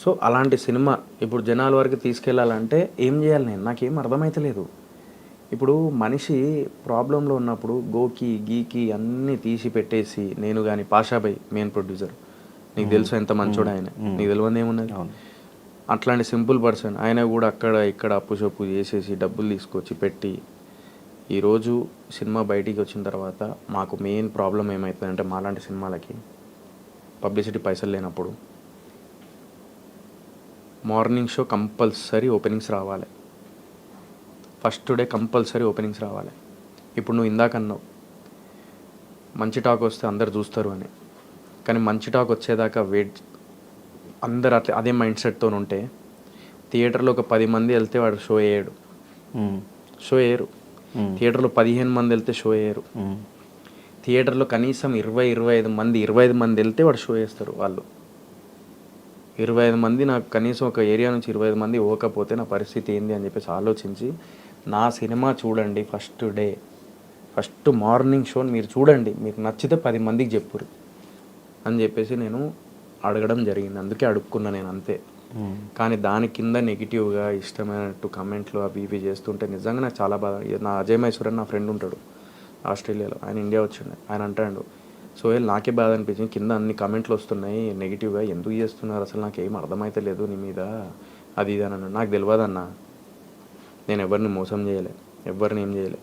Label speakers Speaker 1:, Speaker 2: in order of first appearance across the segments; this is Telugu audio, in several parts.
Speaker 1: సో అలాంటి సినిమా ఇప్పుడు జనాల వరకు తీసుకెళ్ళాలంటే ఏం చేయాలి నేను? నాకేం అర్థమైతలేదు. ఇప్పుడు మనిషి ప్రాబ్లంలో ఉన్నప్పుడు గోకి, గీకి అన్నీ తీసి పెట్టేసి నేను గాని పాషాభాయ్ మెయిన్ ప్రొడ్యూసర్. నీకు తెలుసు ఎంత మంచోడు ఆయన. నీకు తెలవనిది ఏమున్నది? అట్లాంటి సింపుల్ పర్సన్. ఆయన కూడా అక్కడ ఇక్కడ అప్పు సొప్పు చేసేసి డబ్బులు తీసుకొచ్చి పెట్టి ఈరోజు సినిమా బయటికి వచ్చిన తర్వాత మాకు మెయిన్ ప్రాబ్లం ఏమవుతుందంటే మాలాంటి సినిమాలకి పబ్లిసిటీ పైసలు లేనప్పుడు మార్నింగ్ షో కంపల్సరీ ఓపెనింగ్స్ రావాలి. ఫస్ట్ డే కంపల్సరీ ఓపెనింగ్స్ రావాలి. ఇప్పుడు నువ్వు ఇందాక అన్నావు మంచి టాక్ వస్తే అందరు చూస్తారు అని. కానీ మంచి టాక్ వచ్చేదాకా వెయిట్ అందరు అట్లా అదే మైండ్ సెట్తో ఉంటే థియేటర్లో ఒక 10 మంది వెళ్తే వాడు షో వేయడు. షో వేయరు. థియేటర్లో 15 మంది వెళ్తే షో వేయరు. థియేటర్లో కనీసం 25 మంది వెళ్తే వాడు షో వేస్తారు. వాళ్ళు 25 మంది నాకు కనీసం ఒక ఏరియా నుంచి 25 మంది ఇవ్వకపోతే నా పరిస్థితి ఏంది అని చెప్పేసి ఆలోచించి నా సినిమా చూడండి ఫస్ట్ మార్నింగ్ షో మీరు చూడండి, మీకు నచ్చితే 10 మందికి చెప్పురు అని చెప్పేసి నేను అడగడం జరిగింది. అందుకే అడుక్కున్నా నేను అంతే. కానీ దాని కింద నెగిటివ్గా ఇష్టమైనట్టు కమెంట్లు అవి ఇవి చేస్తుంటే నిజంగా నాకు చాలా బాధ. నా అజయ్ మైసూర్ అని నా ఫ్రెండ్ ఉంటాడు ఆస్ట్రేలియాలో, ఆయన ఇండియా వచ్చిండే. ఆయన అంటాడు సోహెల్ నాకే బాధ అనిపించింది, కింద అన్ని కమెంట్లు వస్తున్నాయి నెగిటివ్గా, ఎందుకు చేస్తున్నారు అసలు నాకు ఏం అర్థమైతే లేదు నీ మీద అది ఇది అని అన్నాడు. నాకు తెలియదన్న, నేను ఎవరిని మోసం చేయలే, ఎవరిని ఏం చేయలే.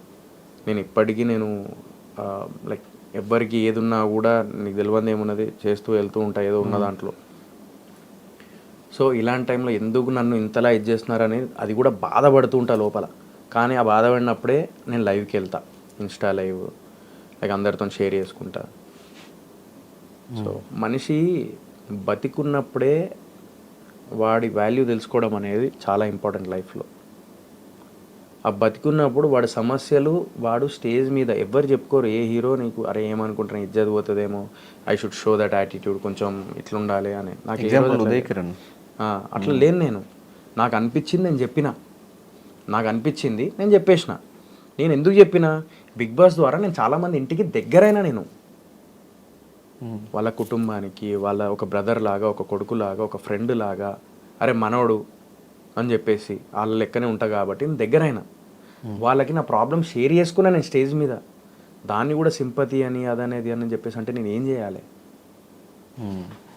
Speaker 1: నేను ఇప్పటికీ లైక్ ఎవరికి ఏదున్నా కూడా నీకు తెలియదు ఏమున్నది చేస్తూ వెళ్తూ ఉంటా ఏదో ఉన్న దాంట్లో. సో ఇలాంటి టైంలో ఎందుకు నన్ను ఇంతలా ఇది చేస్తున్నారని అది కూడా బాధపడుతూ ఉంటా లోపల. కానీ ఆ బాధపడినప్పుడే నేను లైవ్కి వెళ్తా, ఇన్స్టా లైవ్, లైక్ అందరితో షేర్ చేసుకుంటా. సో మనిషి బతికున్నప్పుడే వాడి వాల్యూ తెలుసుకోవడం అనేది చాలా ఇంపార్టెంట్ లైఫ్లో. ఆ బతికున్నప్పుడు వాడి సమస్యలు వాడు స్టేజ్ మీద ఎవరు చెప్పుకోరు. ఏ హీరో నీకు అరే ఏమనుకుంటున్నా ఇజ్జత్ పోతుందేమో, I should show that attitude, కొంచెం ఇట్లుండాలి అని. నాకు
Speaker 2: ఉదయ్ కిరణ్
Speaker 1: అట్లా లేను నేను. నాకు అనిపించింది నేను చెప్పిన, నాకు అనిపించింది నేను చెప్పేసిన. నేను ఎందుకు చెప్పిన, బిగ్ బాస్ ద్వారా నేను చాలామంది ఇంటికి దగ్గరైనా, నేను వాళ్ళ కుటుంబానికి వాళ్ళ ఒక బ్రదర్ లాగా, ఒక కొడుకు లాగా, ఒక ఫ్రెండ్ లాగా, అరే మనోడు అని చెప్పేసి వాళ్ళ లెక్కనే ఉంటా కాబట్టి నేను దగ్గరైనా. వాళ్ళకి నా ప్రాబ్లం షేర్ చేసుకున్నా నేను స్టేజ్ మీద. దాన్ని కూడా సింపతి అని అదనేది అని చెప్పేసి అంటే నేను ఏం చేయాలి?